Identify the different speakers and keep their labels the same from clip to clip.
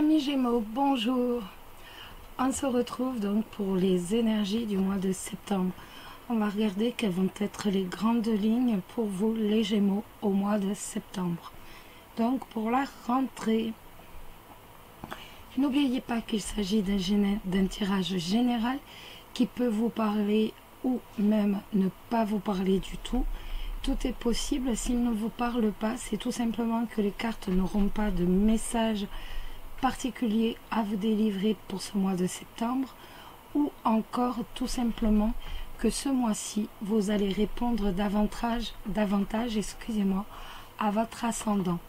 Speaker 1: Amis Gémeaux, bonjour. On se retrouve donc pour les énergies du mois de septembre. On va regarder quelles vont être les grandes lignes pour vous les Gémeaux au mois de septembre. Donc pour la rentrée, n'oubliez pas qu'il s'agit d'un tirage général qui peut vous parler ou même ne pas vous parler du tout. Tout est possible. S'il ne vous parle pas, c'est tout simplement que les cartes n'auront pas de message particulier à vous délivrer pour ce mois de septembre, ou encore tout simplement que ce mois-ci vous allez répondre davantage à votre ascendant.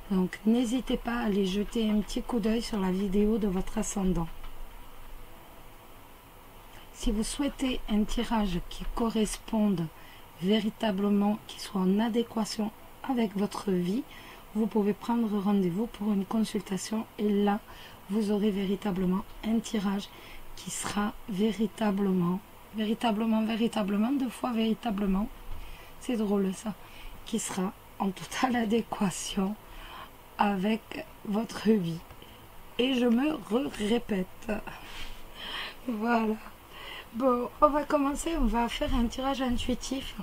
Speaker 1: Donc n'hésitez pas à aller jeter un petit coup d'œil sur la vidéo de votre ascendant. Si vous souhaitez un tirage qui corresponde véritablement, qui soit en adéquation avec votre vie, vous pouvez prendre rendez-vous pour une consultation et là, vous aurez véritablement un tirage qui sera véritablement, deux fois véritablement, c'est drôle ça, qui sera en totale adéquation avec votre vie. Et je me répète. Voilà. Bon, on va commencer, on va faire un tirage intuitif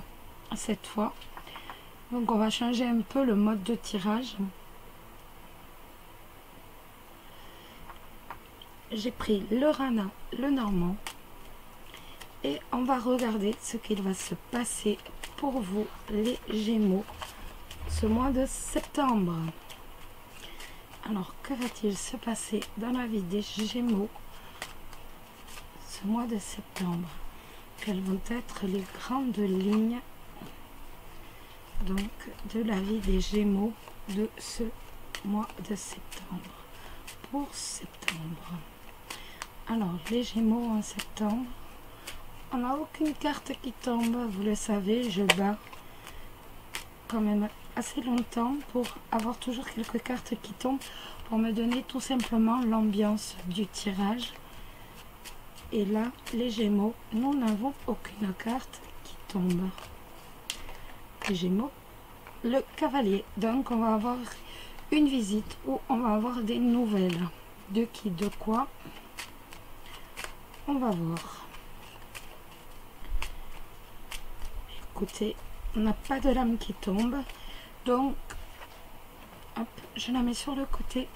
Speaker 1: cette fois. Donc on va changer un peu le mode de tirage. J'ai pris le Rana, le Normand. Et on va regarder ce qu'il va se passer pour vous les Gémeaux ce mois de septembre. Alors que va-t-il se passer dans la vie des Gémeaux ce mois de septembre? Quelles vont être les grandes lignes donc de la vie des Gémeaux de ce mois de septembre? Pour septembre, alors les Gémeaux en septembre, on n'a aucune carte qui tombe, vous le savez, je bats quand même assez longtemps pour avoir toujours quelques cartes qui tombent pour me donner tout simplement l'ambiance du tirage. Et là, les Gémeaux, nous n'avons aucune carte qui tombe. Les Gémeaux, le Cavalier. Donc, on va avoir une visite où on va avoir des nouvelles. De qui, de quoi? On va voir. Écoutez, on n'a pas de lame qui tombe. Donc, hop, je la mets sur le côté.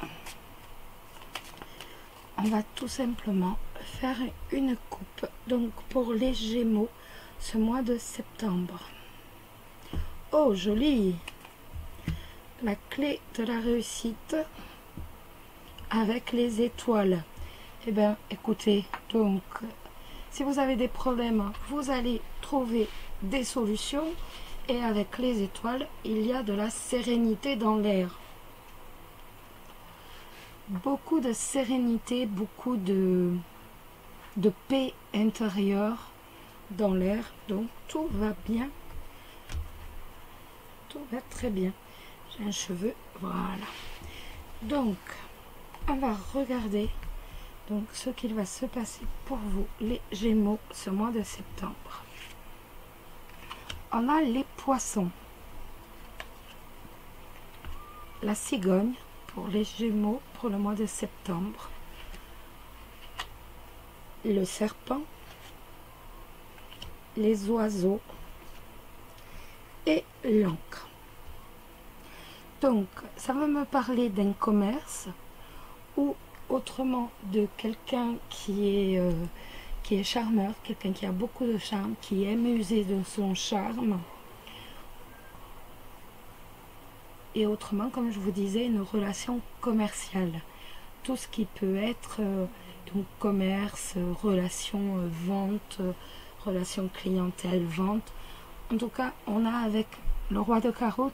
Speaker 1: On va tout simplement faire une coupe. Donc, pour les Gémeaux, ce mois de septembre. Oh, joli! La clé de la réussite avec les étoiles. Eh bien, écoutez, donc, si vous avez des problèmes, vous allez trouver des solutions. Et avec les étoiles, il y a de la sérénité dans l'air. Beaucoup de sérénité, beaucoup de paix intérieure dans l'air. Donc, tout va bien. Tout va très bien. J'ai un cheveu, voilà. Donc, on va regarder donc ce qu'il va se passer pour vous, les Gémeaux, ce mois de septembre. On a les Poissons. La Cigogne pour les Gémeaux pour le mois de septembre. Le Serpent. Les Oiseaux. Et l'Ancre. Donc, ça va me parler d'un commerce ou autrement de quelqu'un qui est charmeur, quelqu'un qui a beaucoup de charme, qui aime user de son charme. Et autrement, comme je vous disais, une relation commerciale. Tout ce qui peut être donc commerce, relation vente, relation clientèle, vente. En tout cas, on a avec le roi de carreau,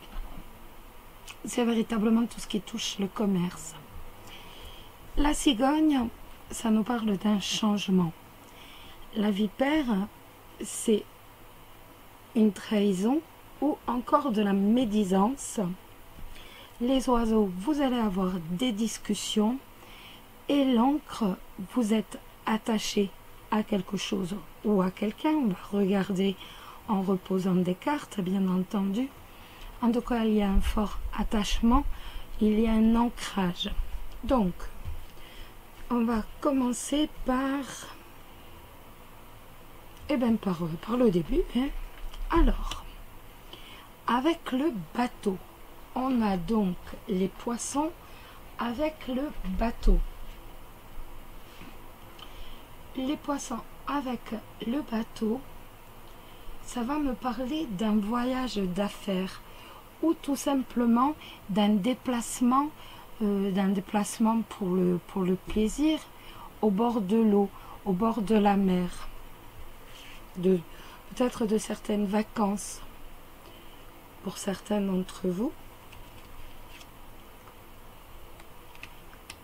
Speaker 1: c'est véritablement tout ce qui touche le commerce. La cigogne, ça nous parle d'un changement. La vipère, c'est une trahison ou encore de la médisance. Les oiseaux, vous allez avoir des discussions. Et l'encre, vous êtes attaché à quelque chose ou à quelqu'un. On va regarder en reposant des cartes, bien entendu. En tout cas, il y a un fort attachement, il y a un ancrage. Donc, on va commencer par, par le début, hein. Alors, avec le bateau, on a donc les poissons avec le bateau. Les poissons avec le bateau, ça va me parler d'un voyage d'affaires ou tout simplement d'un déplacement pour le plaisir au bord de l'eau, au bord de la mer, peut-être de certaines vacances pour certains d'entre vous.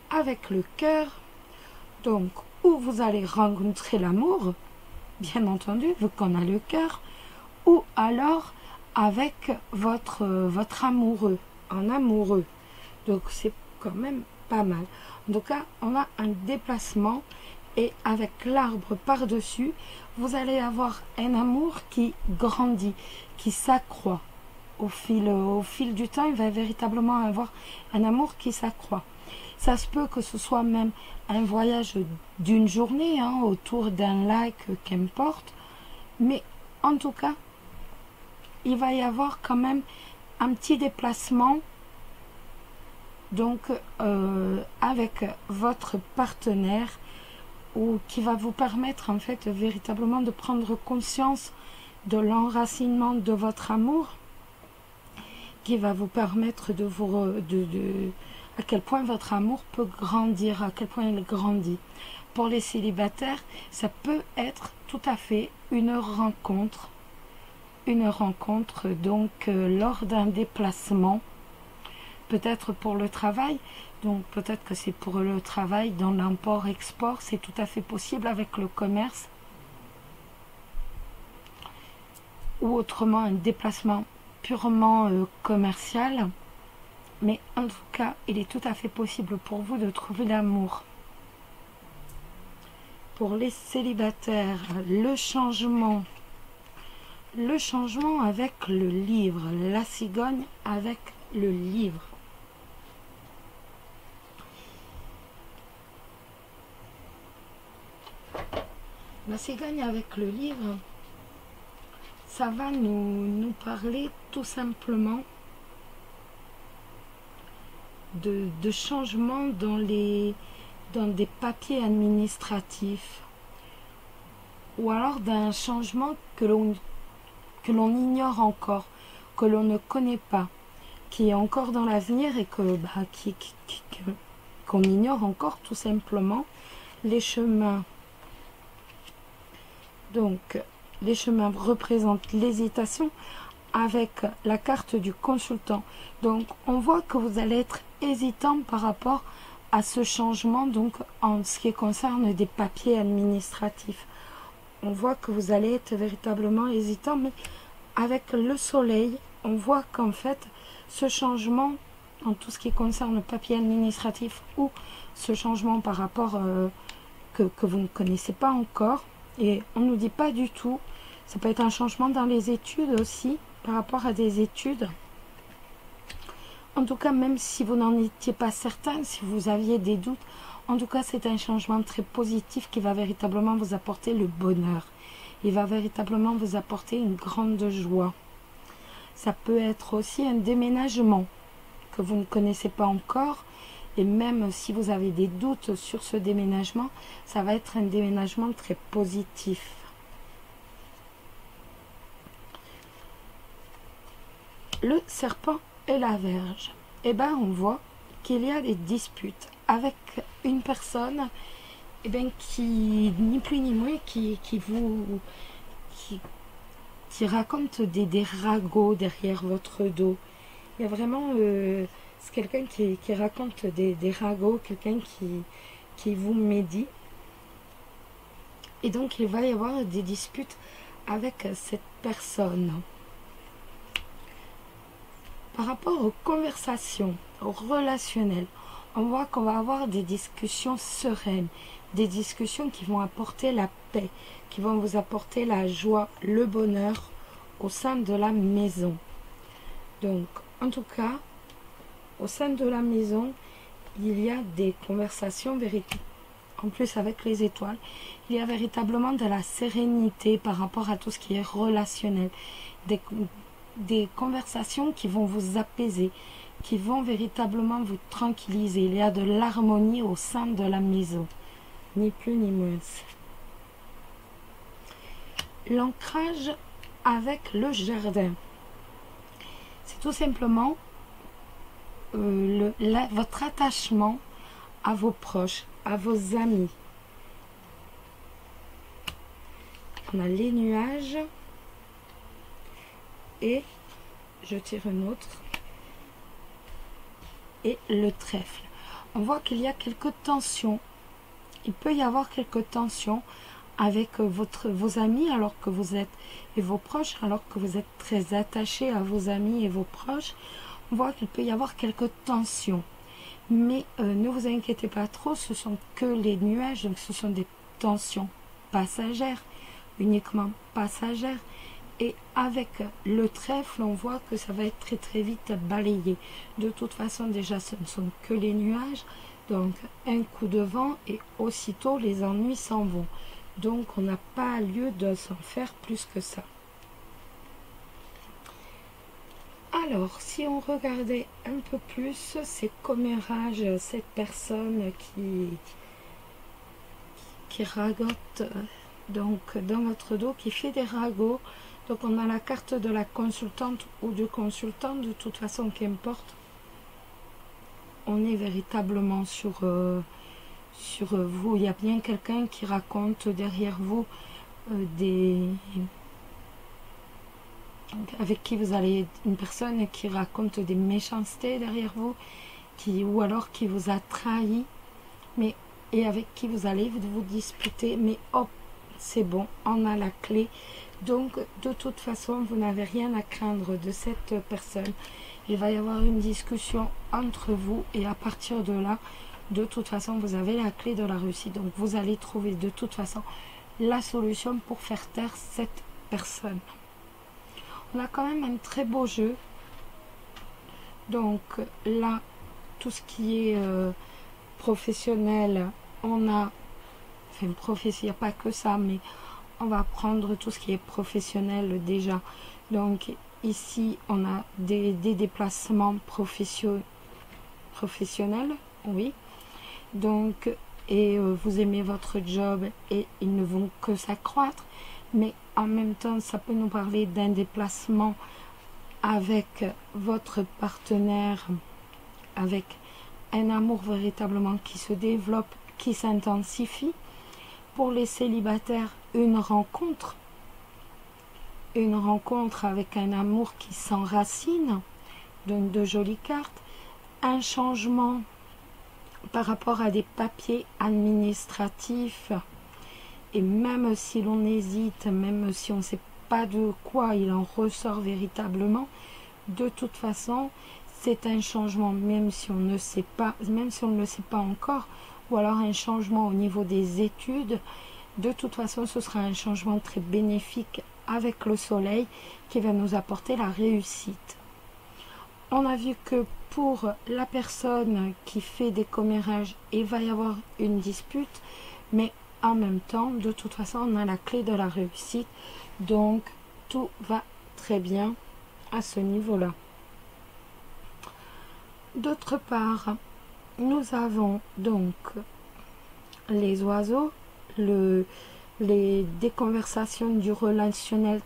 Speaker 1: Avec le cœur, donc où vous allez rencontrer l'amour, bien entendu, vu qu'on a le cœur, ou alors avec votre amoureux, en amoureux. Donc c'est quand même pas mal. En tout cas, on a un déplacement et avec l'arbre par-dessus, vous allez avoir un amour qui grandit, qui s'accroît. Au fil du temps, il va véritablement avoir un amour qui s'accroît. Ça se peut que ce soit même un voyage d'une journée, hein, autour d'un lac, qu'importe. Mais en tout cas, il va y avoir quand même un petit déplacement donc avec votre partenaire, ou qui va vous permettre en fait véritablement de prendre conscience de l'enracinement de votre amour, qui va vous permettre de vous à quel point votre amour peut grandir, à quel point il grandit. Pour les célibataires, ça peut être tout à fait une rencontre donc lors d'un déplacement, peut-être pour le travail. Donc peut-être que c'est pour le travail dans l'import-export, c'est tout à fait possible avec le commerce, ou autrement un déplacement purement commercial. Mais en tout cas, il est tout à fait possible pour vous de trouver l'amour. Pour les célibataires, le changement avec le livre, la cigogne avec le livre. La cigogne avec le livre, ça va nous parler tout simplement de changements dans des papiers administratifs, ou alors d'un changement que l'on ignore encore, que l'on ne connaît pas, qui est encore dans l'avenir et qu'on ignore encore tout simplement les chemins. Donc les chemins représentent l'hésitation avec la carte du consultant. Donc on voit que vous allez être hésitant par rapport à ce changement, donc en ce qui concerne des papiers administratifs. On voit que vous allez être véritablement hésitant, mais avec le soleil, on voit qu'en fait, ce changement en tout ce qui concerne le papier administratif, ou ce changement par rapport que vous ne connaissez pas encore, et on ne nous dit pas du tout, ça peut être un changement dans les études aussi, par rapport à des études. En tout cas, même si vous n'en étiez pas certain, si vous aviez des doutes, en tout cas, c'est un changement très positif qui va véritablement vous apporter le bonheur. Il va véritablement vous apporter une grande joie. Ça peut être aussi un déménagement que vous ne connaissez pas encore. Et même si vous avez des doutes sur ce déménagement, ça va être un déménagement très positif. Le serpent et la Vierge. Eh bien, on voit qu'il y a des disputes avec une personne qui, ni plus ni moins, qui raconte des ragots derrière votre dos. Il y a vraiment c'est quelqu'un qui raconte des ragots, quelqu'un qui vous médit. Et donc il va y avoir des disputes avec cette personne. Par rapport aux conversations, aux relationnels, on voit qu'on va avoir des discussions sereines, des discussions qui vont apporter la paix, qui vont vous apporter la joie, le bonheur au sein de la maison. Donc, en tout cas, au sein de la maison, il y a des conversations en plus avec les étoiles, il y a véritablement de la sérénité par rapport à tout ce qui est relationnel. Des conversations qui vont vous apaiser, qui vont véritablement vous tranquilliser. Il y a de l'harmonie au sein de la maison, ni plus ni moins. L'ancrage avec le jardin, c'est tout simplement votre attachement à vos proches, à vos amis. On a les nuages et je tire une autre et le trèfle. On voit qu'il y a quelques tensions. Il peut y avoir quelques tensions avec vos amis alors que vous êtes, et vos proches alors que vous êtes très attachés à vos amis et vos proches. On voit qu'il peut y avoir quelques tensions. Mais ne vous inquiétez pas trop, ce sont que les nuages, donc ce sont des tensions passagères, uniquement passagères. Et avec le trèfle, on voit que ça va être très très vite balayé. De toute façon, déjà, ce ne sont que les nuages. Donc, un coup de vent et aussitôt, les ennuis s'en vont. Donc, on n'a pas lieu de s'en faire plus que ça. Alors, si on regardait un peu plus ces commérages, cette personne qui ragote donc dans votre dos, qui fait des ragots. Donc on a la carte de la consultante ou du consultant, de toute façon, qu'importe. On est véritablement sur vous. Il y a bien quelqu'un qui raconte derrière vous avec qui vous allez, une personne qui raconte des méchancetés derrière vous, ou alors qui vous a trahi, et avec qui vous allez vous disputer, mais hop, c'est bon, on a la clé. Donc, de toute façon, vous n'avez rien à craindre de cette personne. Il va y avoir une discussion entre vous et à partir de là, de toute façon, vous avez la clé de la réussite. Donc, vous allez trouver de toute façon la solution pour faire taire cette personne. On a quand même un très beau jeu. Donc, là, tout ce qui est professionnel, on a... Enfin, il n'y a pas que ça, mais... On va prendre tout ce qui est professionnel déjà. Donc ici, on a des déplacements professionnels, oui. Donc, et vous aimez votre job et ils ne vont que s'accroître. Mais en même temps, ça peut nous parler d'un déplacement avec votre partenaire, avec un amour véritablement qui se développe, qui s'intensifie. Pour les célibataires, une rencontre avec un amour qui s'enracine, donc de jolies cartes, un changement par rapport à des papiers administratifs, et même si l'on hésite, même si on ne sait pas de quoi il en ressort véritablement, de toute façon, c'est un changement, même si on ne sait pas, même si on ne le sait pas encore, ou alors un changement au niveau des études. De toute façon, ce sera un changement très bénéfique avec le soleil qui va nous apporter la réussite. On a vu que pour la personne qui fait des commérages, il va y avoir une dispute, mais en même temps, de toute façon, on a la clé de la réussite. Donc, tout va très bien à ce niveau-là. D'autre part, nous avons donc les oiseaux, des conversations du relationnel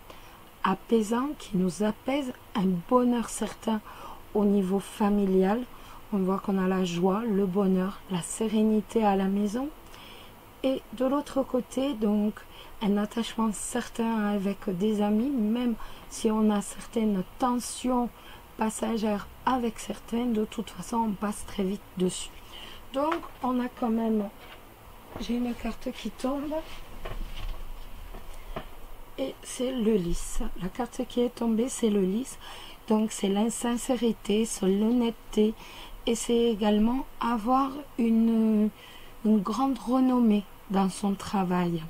Speaker 1: apaisant qui nous apaise, un bonheur certain au niveau familial. On voit qu'on a la joie, le bonheur, la sérénité à la maison. Et de l'autre côté, donc, un attachement certain avec des amis, même si on a certaines tensions passagères avec certains, de toute façon, on passe très vite dessus. Donc, on a quand même... J'ai une carte qui tombe. Et c'est le lys. La carte qui est tombée, c'est le lys. Donc, c'est l'insincérité, c'est l'honnêteté. Et c'est également avoir une grande renommée dans son travail.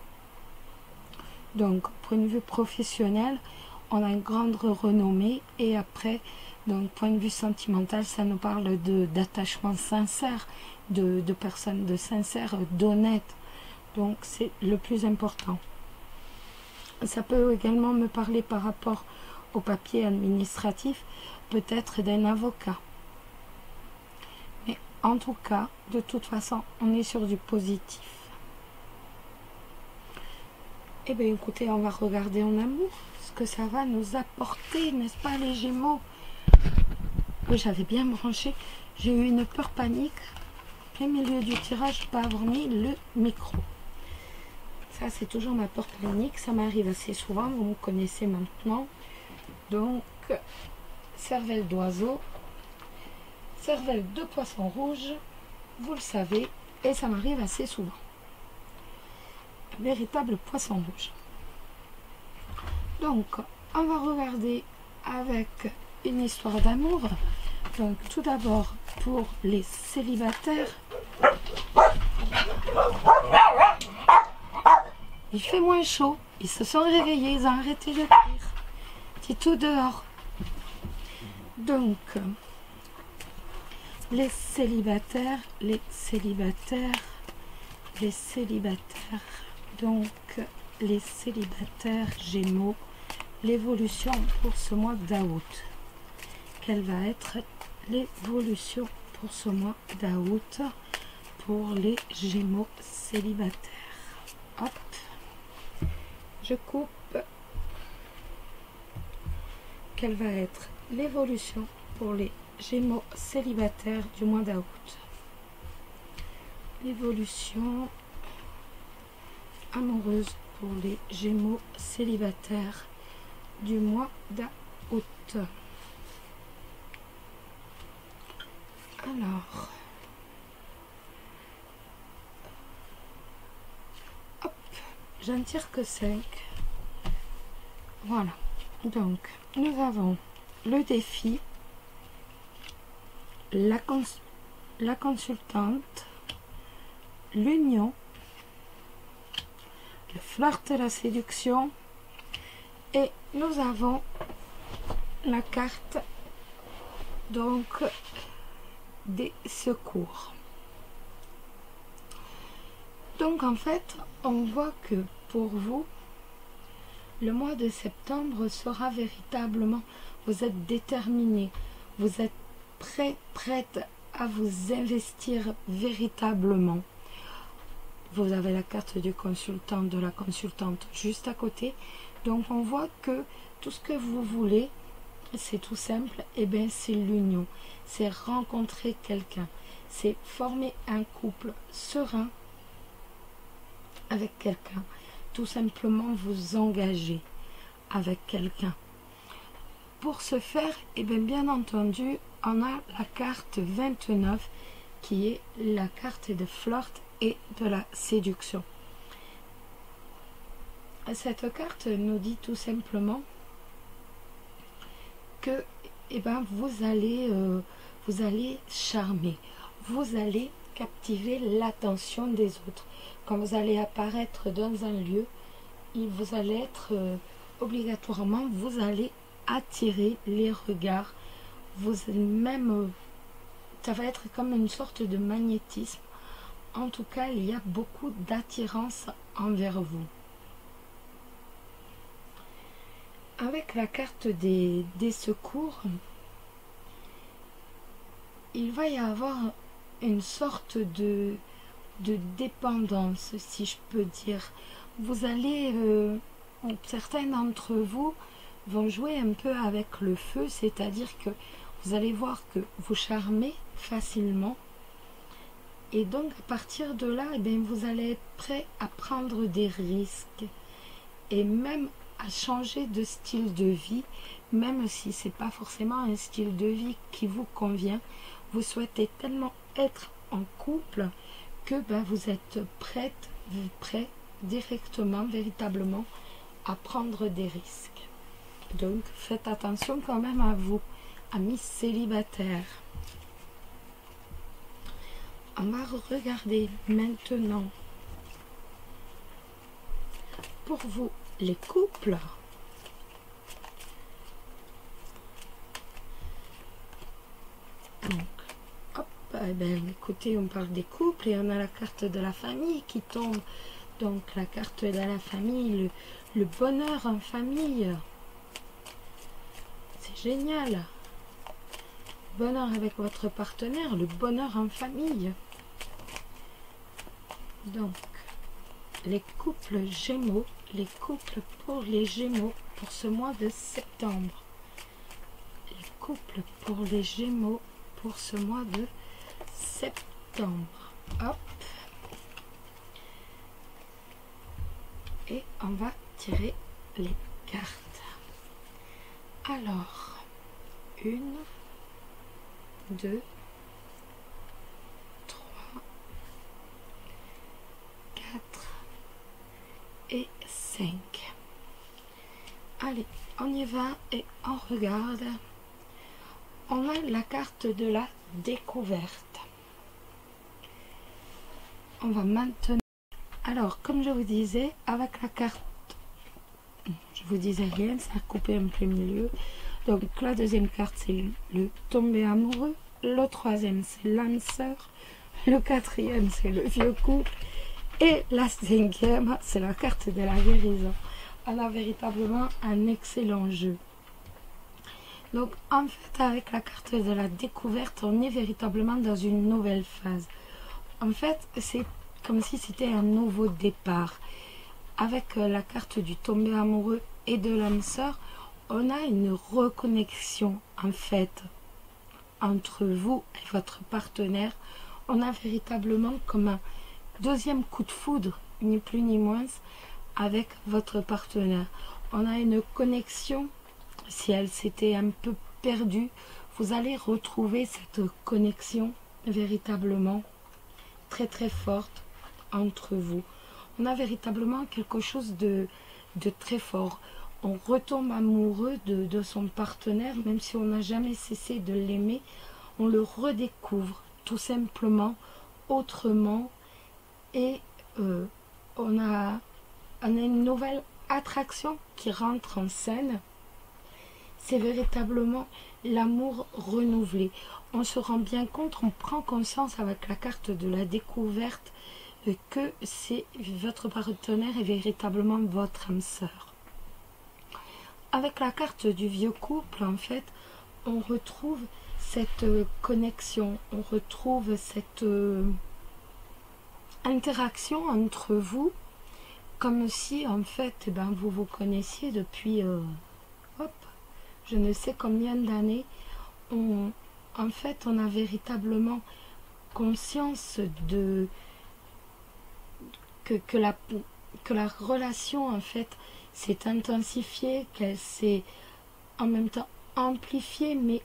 Speaker 1: Donc, point de vue professionnel, on a une grande renommée. Et après, donc, point de vue sentimental, ça nous parle d'attachement sincère, de personnes de sincères, d'honnêtes. Donc c'est le plus important. Ça peut également me parler par rapport au papier administratif, peut-être d'un avocat. Mais en tout cas, de toute façon, on est sur du positif. Eh bien écoutez, on va regarder en amour ce que ça va nous apporter, n'est-ce pas les Gémeaux? Oui, j'avais bien branché. J'ai eu une peur panique. Plein milieu du tirage, pas avoir mis le micro. Ça, c'est toujours ma peur panique. Ça m'arrive assez souvent, vous me connaissez maintenant. Donc, cervelle d'oiseau, cervelle de poisson rouge, vous le savez, et ça m'arrive assez souvent. Véritable poisson rouge. Donc, on va regarder avec une histoire d'amour. Donc, tout d'abord, pour les célibataires, il fait moins chaud. Ils se sont réveillés, ils ont arrêté de cuire. C'est tout dehors. Donc, les célibataires, donc les célibataires Gémeaux, l'évolution pour ce mois d'août. Quelle va être l'évolution pour ce mois d'août pour les Gémeaux célibataires? Hop, je coupe. Quelle va être l'évolution pour les Gémeaux célibataires du mois d'août? L'évolution amoureuse pour les Gémeaux célibataires du mois d'août. Alors, hop, j'en tire que 5. Voilà. Donc, nous avons le défi, la consultante, l'union, le flirt et la séduction, et nous avons la carte donc des secours. Donc en fait, on voit que pour vous, le mois de septembre sera véritablement, vous êtes déterminé, vous êtes prête à vous investir véritablement. Vous avez la carte du consultant, de la consultante juste à côté. Donc on voit que tout ce que vous voulez, c'est tout simple, et bien c'est l'union. C'est rencontrer quelqu'un. C'est former un couple serein avec quelqu'un. Tout simplement vous engager avec quelqu'un. Pour ce faire, et bien entendu, on a la carte 29 qui est la carte de flirt et de la séduction. Cette carte nous dit tout simplement que vous allez charmer, vous allez captiver l'attention des autres. Quand vous allez apparaître dans un lieu, vous allez être obligatoirement, vous allez attirer les regards, ça va être comme une sorte de magnétisme. En tout cas, il y a beaucoup d'attirance envers vous. Avec la carte des secours, il va y avoir une sorte de dépendance, si je peux dire. Vous allez, certains d'entre vous vont jouer un peu avec le feu, c'est-à-dire que vous allez voir que vous charmez facilement. Et donc, à partir de là, vous allez être prêt à prendre des risques. Et même à changer de style de vie, même si ce n'est pas forcément un style de vie qui vous convient. Vous souhaitez tellement être en couple que vous êtes prêt directement, véritablement, à prendre des risques. Donc, faites attention quand même à vous, amis célibataires. On va regarder maintenant pour vous les couples. Donc, hop, écoutez, on parle des couples et on a la carte de la famille qui tombe. Donc la carte de la famille, le bonheur en famille. C'est génial. Bonheur avec votre partenaire, le bonheur en famille. Donc, les couples Gémeaux, les couples pour les Gémeaux pour ce mois de septembre. Les couples pour les Gémeaux pour ce mois de septembre. Hop. Et on va tirer les cartes. Alors, 1, 2, 3, 4 et 5. Allez, on y va et on regarde. On a la carte de la découverte. On va maintenant... Alors, comme je vous disais, avec la carte... Je vous disais rien, ça a coupé un peu milieu. Donc, la deuxième carte, c'est le tombé amoureux. Le troisième, c'est l'âme sœur. Le quatrième, c'est le vieux couple. Et la cinquième, c'est la carte de la guérison. On a véritablement un excellent jeu. Donc, en fait, avec la carte de la découverte, on est véritablement dans une nouvelle phase. En fait, c'est comme si c'était un nouveau départ. Avec la carte du tombé amoureux et de l'âme sœur, on a une reconnexion, en fait, entre vous et votre partenaire. On a véritablement comme un deuxième coup de foudre, ni plus ni moins, avec votre partenaire. On a une connexion. Si elle s'était un peu perdue, vous allez retrouver cette connexion véritablement très très forte entre vous. On a véritablement quelque chose de très fort. On retombe amoureux de son partenaire, même si on n'a jamais cessé de l'aimer. On le redécouvre tout simplement, autrement. Et on a une nouvelle attraction qui rentre en scène. C'est véritablement l'amour renouvelé. On se rend bien compte, on prend conscience avec la carte de la découverte que c'est votre partenaire est véritablement votre âme sœur. Avec la carte du vieux couple, en fait, on retrouve cette connexion, on retrouve cette interaction entre vous, comme si, en fait, eh ben, vous vous connaissiez depuis... hop, je ne sais combien d'années. En fait, on a véritablement conscience de que la relation, en fait, s'est intensifiée, qu'elle s'est en même temps amplifiée, mais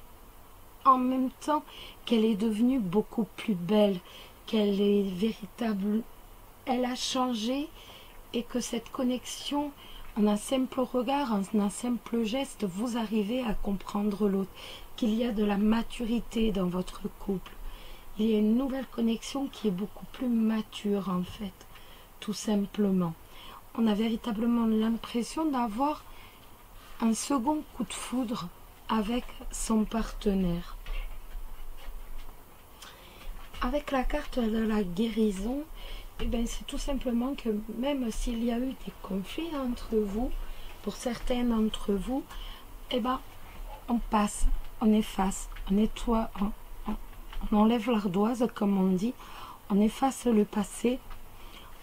Speaker 1: en même temps qu'elle est devenue beaucoup plus belle, qu'elle est véritable, elle a changé, et que cette connexion, en un simple regard, en un simple geste, vous arrivez à comprendre l'autre, qu'il y a de la maturité dans votre couple. Il y a une nouvelle connexion qui est beaucoup plus mature, en fait, tout simplement. On a véritablement l'impression d'avoir un second coup de foudre avec son partenaire. Avec la carte de la guérison, eh bien, c'est tout simplement que même s'il y a eu des conflits entre vous, pour certains d'entre vous, eh ben, on passe, on efface, on nettoie, on enlève l'ardoise, comme on dit, on efface le passé,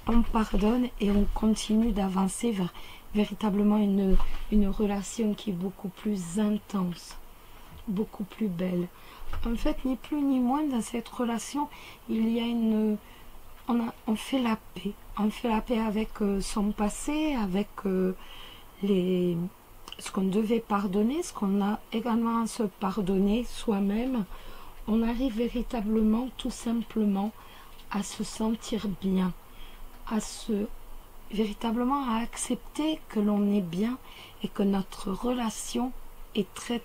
Speaker 1: on pardonne et on continue d'avancer vers véritablement une relation qui est beaucoup plus intense, beaucoup plus belle. En fait, ni plus ni moins, dans cette relation, il y a on fait la paix. On fait la paix avec son passé, avec ce qu'on devait pardonner, ce qu'on a également à se pardonner soi-même. On arrive véritablement, tout simplement, à se sentir bien, véritablement à accepter que l'on est bien et que notre relation est très,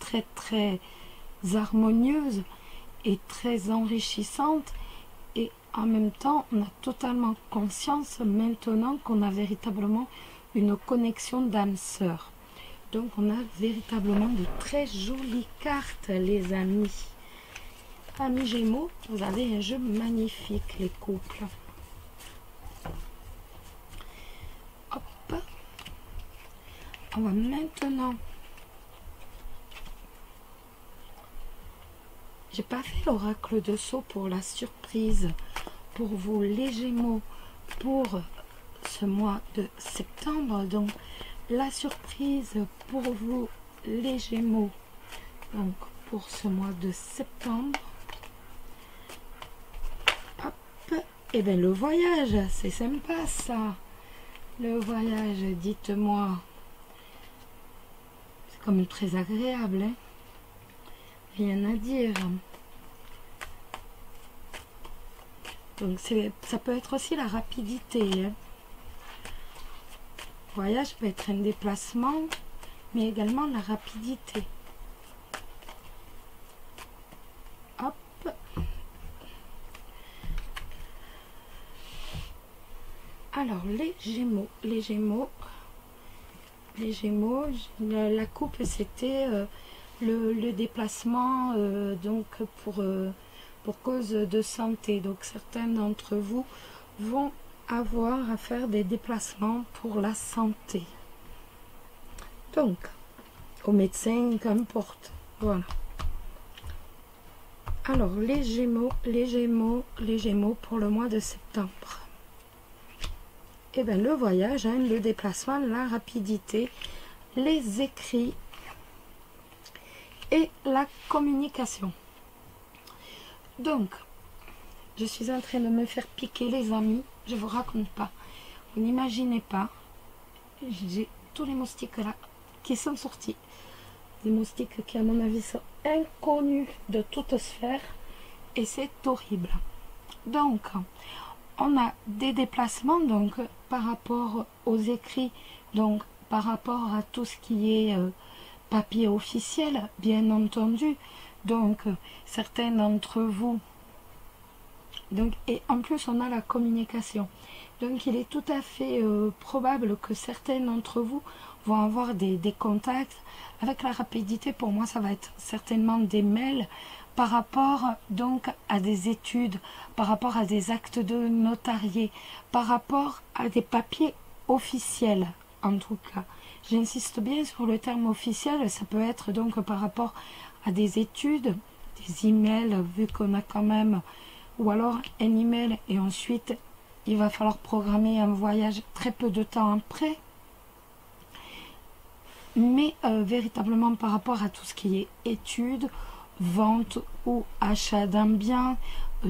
Speaker 1: très, très harmonieuse et très enrichissante. Et en même temps, on a totalement conscience maintenant qu'on a véritablement une connexion d'âme sœur. Donc on a véritablement de très jolies cartes, les amis. Amis Gémeaux, vous avez un jeu magnifique, les couples. On va maintenant... J'ai pas fait l'oracle de Sceaux pour la surprise pour vous les Gémeaux pour ce mois de septembre. Donc la surprise pour vous les Gémeaux, donc pour ce mois de septembre. Hop, et bien le voyage, c'est sympa ça. Le voyage, dites-moi, c'est comme très agréable, hein? Rien à dire. Donc ça peut être aussi la rapidité, hein. Voyage peut être un déplacement, mais également la rapidité. Hop. Alors les Gémeaux, la coupe c'était le déplacement donc pour cause de santé. Donc certains d'entre vous vont avoir à faire des déplacements pour la santé. Donc au médecin, qu'importe. Voilà. Alors les Gémeaux pour le mois de septembre. Et bien le voyage, hein, le déplacement, la rapidité, les écrits et la communication. Donc, je suis en train de me faire piquer les amis, je vous raconte pas. Vous n'imaginez pas, j'ai tous les moustiques là qui sont sortis. Des moustiques qui à mon avis sont inconnus de toute sphère et c'est horrible. Donc, on a des déplacements donc par rapport aux écrits, donc par rapport à tout ce qui est papier officiel, bien entendu. Donc certains d'entre vous, donc, et en plus on a la communication. Donc il est tout à fait probable que certains d'entre vous vont avoir des contacts. Avec la rapidité, pour moi ça va être certainement des mails par rapport donc à des études, par rapport à des actes de notarié, par rapport à des papiers officiels en tout cas. J'insiste bien sur le terme officiel, ça peut être donc par rapport à des études, des emails, vu qu'on a quand même, ou alors un email et ensuite il va falloir programmer un voyage très peu de temps après. Mais véritablement par rapport à tout ce qui est études, vente ou achat d'un bien,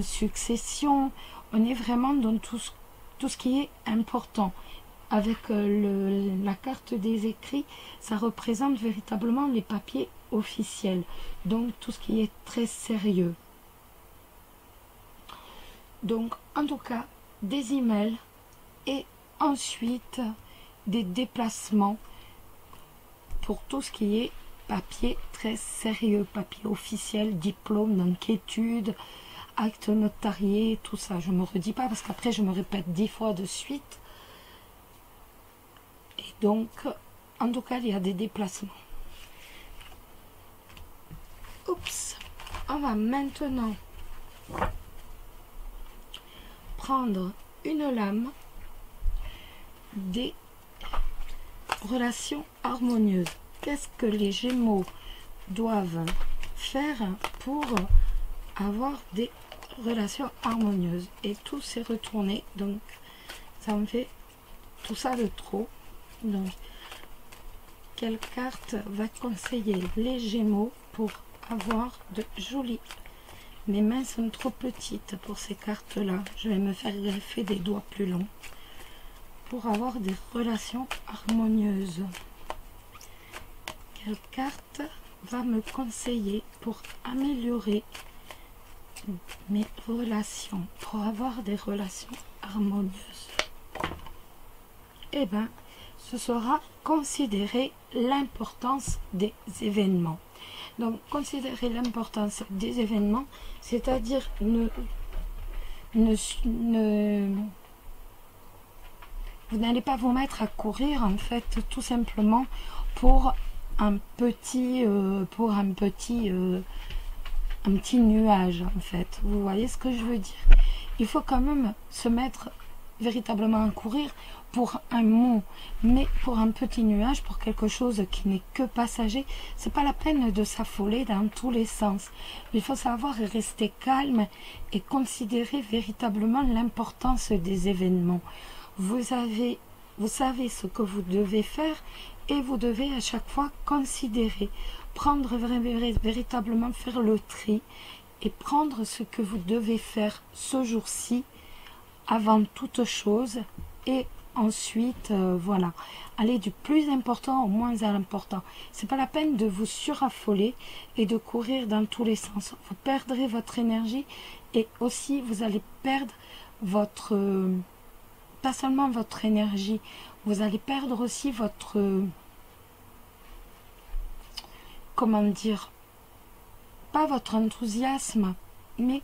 Speaker 1: succession, on est vraiment dans tout ce qui est important. Avec la carte des écrits, ça représente véritablement les papiers officiels, donc tout ce qui est très sérieux. Donc en tout cas des emails et ensuite des déplacements pour tout ce qui est papier très sérieux, papier officiel, diplôme, donc études, actes notariés, tout ça. Je me redis pas parce qu'après je me répète 10 fois de suite. Et donc, en tout cas, il y a des déplacements. Oups, on va maintenant prendre une lame des relations harmonieuses. Qu'est-ce que les Gémeaux doivent faire pour avoir des relations harmonieuses? Et tout s'est retourné, donc ça me fait tout ça de trop. Donc, quelle carte va conseiller les Gémeaux pour avoir de jolies... Mes mains sont trop petites pour ces cartes-là. Je vais me faire greffer des doigts plus longs pour avoir des relations harmonieuses. Quelle carte va me conseiller pour améliorer mes relations, pour avoir des relations harmonieuses? Eh bien, ce sera considérer l'importance des événements. Donc, considérer l'importance des événements, c'est-à-dire vous n'allez pas vous mettre à courir, en fait, tout simplement pour un petit nuage, en fait. Vous voyez ce que je veux dire? Il faut quand même se mettre véritablement à courir pour un mot, mais pour un petit nuage, pour quelque chose qui n'est que passager, c'est pas la peine de s'affoler dans tous les sens. Il faut savoir rester calme et considérer véritablement l'importance des événements. Vous savez ce que vous devez faire et vous devez à chaque fois considérer, prendre véritablement, faire le tri et prendre ce que vous devez faire ce jour-ci avant toute chose et ensuite, voilà, aller du plus important au moins à l'important. C'est pas la peine de vous suraffoler et de courir dans tous les sens. Vous perdrez votre énergie et aussi vous allez perdre votre, pas seulement votre énergie, vous allez perdre aussi votre, comment dire, pas votre enthousiasme, mais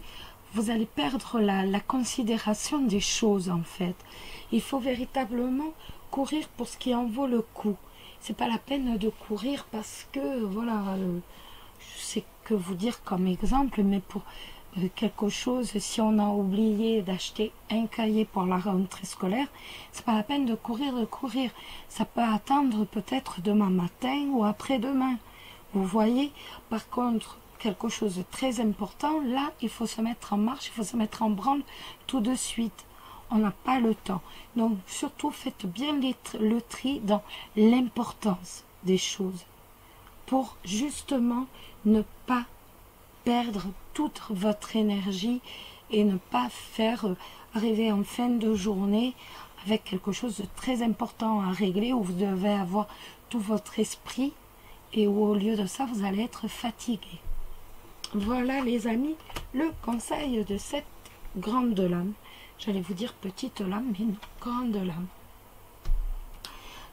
Speaker 1: vous allez perdre la considération des choses en fait. Il faut véritablement courir pour ce qui en vaut le coup. C'est pas la peine de courir parce que, voilà, je sais que vous dire comme exemple, mais pour quelque chose, si on a oublié d'acheter un cahier pour la rentrée scolaire, c'est pas la peine de courir, Ça peut attendre peut-être demain matin ou après-demain. Vous voyez, par contre, quelque chose de très important, là, il faut se mettre en marche, il faut se mettre en branle tout de suite. On n'a pas le temps. Donc, surtout, faites bien le tri dans l'importance des choses pour justement ne pas perdre toute votre énergie et ne pas faire arriver en fin de journée avec quelque chose de très important à régler où vous devez avoir tout votre esprit et où au lieu de ça, vous allez être fatigué. Voilà les amis, le conseil de cette grande lame. J'allais vous dire petite lame, mais non, grande lame.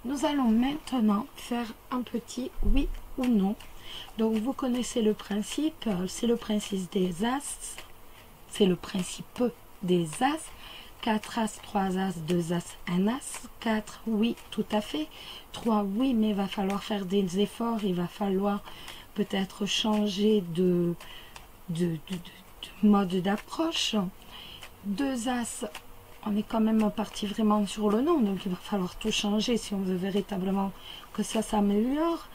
Speaker 1: Nous allons maintenant faire un petit oui ou non. Donc vous connaissez le principe, c'est le principe des As. C'est le principe des As. 4 As, 3 As, 2 As, 1 As. 4, oui, tout à fait. 3, oui, mais il va falloir faire des efforts. Il va falloir peut-être changer de mode d'approche. 2 As, on est quand même parti vraiment sur le nom, donc il va falloir tout changer si on veut véritablement que ça s'améliore.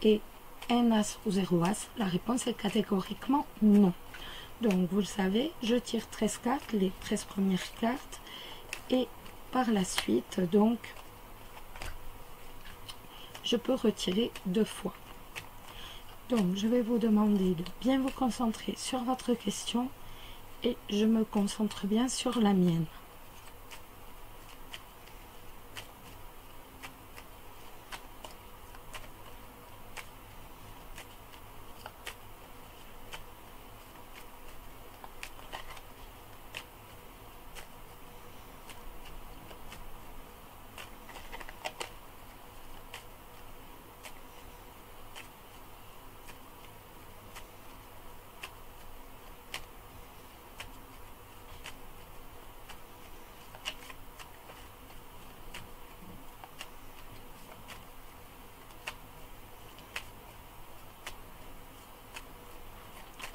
Speaker 1: Et 1 As ou 0 As, la réponse est catégoriquement non. Donc vous le savez, je tire 13 cartes, les 13 premières cartes, et par la suite, donc, je peux retirer 2 fois. Donc je vais vous demander de bien vous concentrer sur votre question, et je me concentre bien sur la mienne.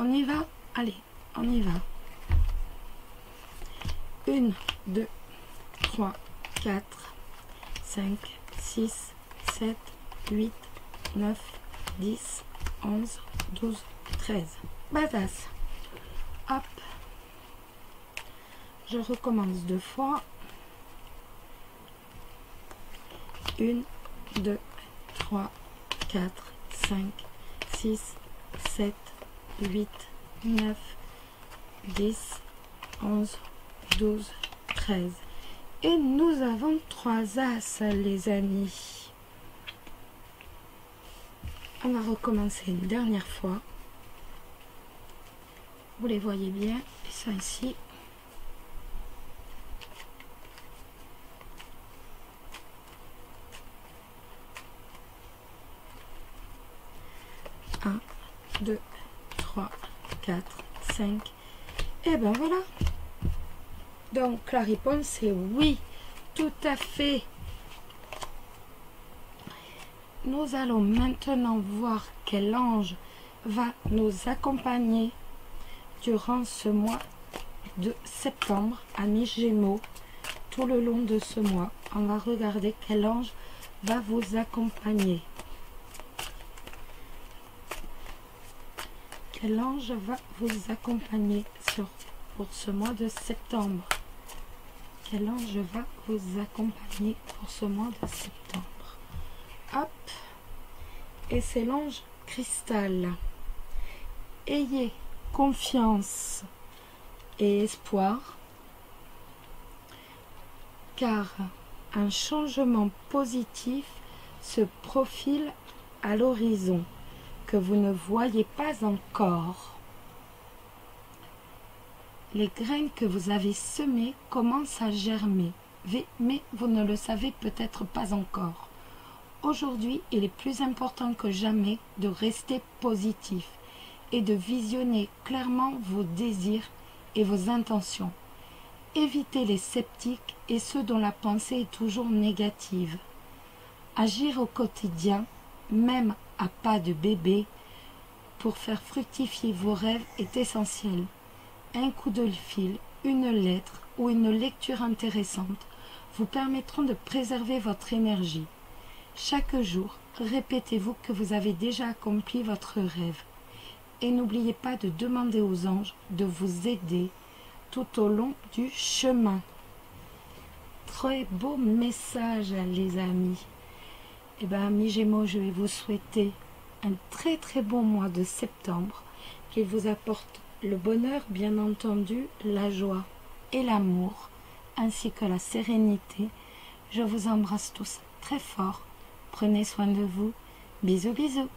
Speaker 1: On y va? Allez, on y va. 1, 2, 3, 4, 5, 6, 7, 8, 9, 10, 11, 12, 13. Badass. Hop. Je recommence 2 fois. 1, 2, 3, 4, 5, 6, 7, 8, 9, 10, 11, 12, 13. Et nous avons 3 As, les amis. On va recommencer une dernière fois. Vous les voyez bien. Et ça ici. Un, 2, 3, 4, 5. Et ben voilà. Donc la réponse est oui, tout à fait. Nous allons maintenant voir quel ange va nous accompagner durant ce mois de septembre, amis Gémeaux. tout le long de ce mois. On va regarder quel ange va vous accompagner. Quel ange va vous accompagner pour ce mois de septembre? Quel ange va vous accompagner pour ce mois de septembre? Hop! Et c'est l'ange cristal. Ayez confiance et espoir, car un changement positif se profile à l'horizon que vous ne voyez pas encore. Les graines que vous avez semées commencent à germer, mais vous ne le savez peut-être pas encore. Aujourd'hui, il est plus important que jamais de rester positif et de visionner clairement vos désirs et vos intentions. Évitez les sceptiques et ceux dont la pensée est toujours négative. Agir au quotidien, même à pas de bébé, pour faire fructifier vos rêves est essentiel. Un coup de fil, une lettre ou une lecture intéressante vous permettront de préserver votre énergie. Chaque jour, répétez-vous que vous avez déjà accompli votre rêve. Et n'oubliez pas de demander aux anges de vous aider tout au long du chemin. Très beau message, les amis. Eh bien, amis Gémeaux, je vais vous souhaiter un très très bon mois de septembre, qu'il vous apporte le bonheur, bien entendu, la joie et l'amour, ainsi que la sérénité. Je vous embrasse tous très fort. Prenez soin de vous. Bisous, bisous.